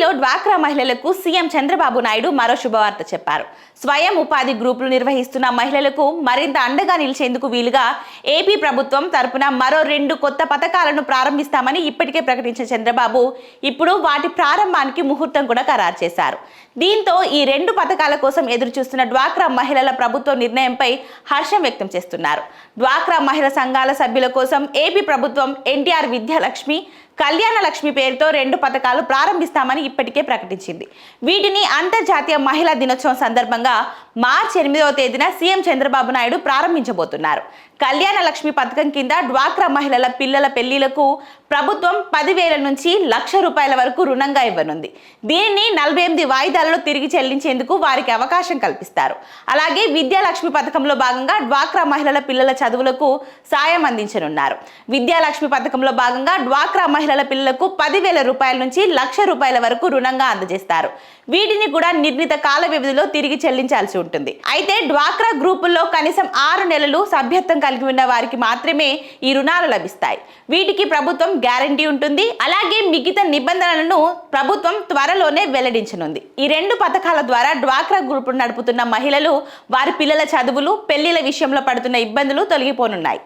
ఏపీలో డ్వాక్రా మహిళలకు సీఎం చంద్రబాబు నాయుడు మరో శుభవార్త చెప్పారు. స్వయం ఉపాధి గ్రూపులు నిర్వహిస్తున్న మహిళలకు మరింత అండగా నిలిచేందుకు వీలుగా ఏపీ ప్రభుత్వం తరపున మరో 2 కొత్త పథకాలను ప్రారంభిస్తామని ఇప్పటికే ప్రకటించిన చంద్రబాబు ఇప్పుడు వాటి ప్రారంభానికి ముహూర్తం కూడా ఖరారు చేశారు. దీంతో ఈ 2 పథకాల కోసం ఎదురు చూస్తున్న డ్వాక్రా మహిళల ప్రభుత్వ నిర్ణయంపై హర్షం వ్యక్తం చేస్తున్నారు. డ్వాక్రా మహిళా సంఘాల సభ్యుల కోసం ఏపీ ప్రభుత్వం ఎన్టీఆర్ విద్యాలక్ష్మి, కళ్యాణ లక్ష్మి పేరుతో 2 పథకాలు ప్రారంభిస్తామని ఇప్పటికే ప్రకటించింది. వీటిని అంతర్జాతీయ మహిళా దినోత్సవం సందర్భంగా మార్చి 8వ తేదీన సీఎం చంద్రబాబు నాయుడు ప్రారంభించబోతున్నారు. కళ్యాణ లక్ష్మి పథకం కింద డ్వాక్రా మహిళల పిల్లల పెళ్లిలకు ప్రభుత్వం 10,000 నుంచి ₹1,00,000 వరకు రుణంగా ఇవ్వనుంది. దీనిని 48 వాయిదాలలో తిరిగి చెల్లించేందుకు వారికి అవకాశం కల్పిస్తారు. అలాగే విద్యాలక్ష్మి పథకంలో భాగంగా డ్వాక్రా మహిళల పిల్లల చదువులకు సాయం అందించనున్నారు. విద్యాలక్ష్మి పథకంలో భాగంగా డ్వాక్రా మహిళల పిల్లలకు ₹10,000 నుంచి ₹1,00,000 వరకు రుణంగా అందజేస్తారు. వీటిని కూడా నిర్ణీత కాల వ్యవధిలో తిరిగి చెల్లించాల్సి ఉంటుంది. అయితే డ్వాక్రా గ్రూపుల్లో కనీసం 6 నెలలు సభ్యత్వం కలిగి ఉన్న వారికి మాత్రమే ఈ రుణాలు లభిస్తాయి. వీటికి ప్రభుత్వం గ్యారంటీ ఉంటుంది. అలాగే మిగతా నిబంధనలను ప్రభుత్వం త్వరలోనే వెల్లడించనుంది. ఈ 2 పథకాల ద్వారా డ్వాక్రా గ్రూపులు నడుపుతున్న మహిళలు వారి పిల్లల చదువులు, పెళ్లిల విషయంలో పడుతున్న ఇబ్బందులు తొలగిపోనున్నాయి.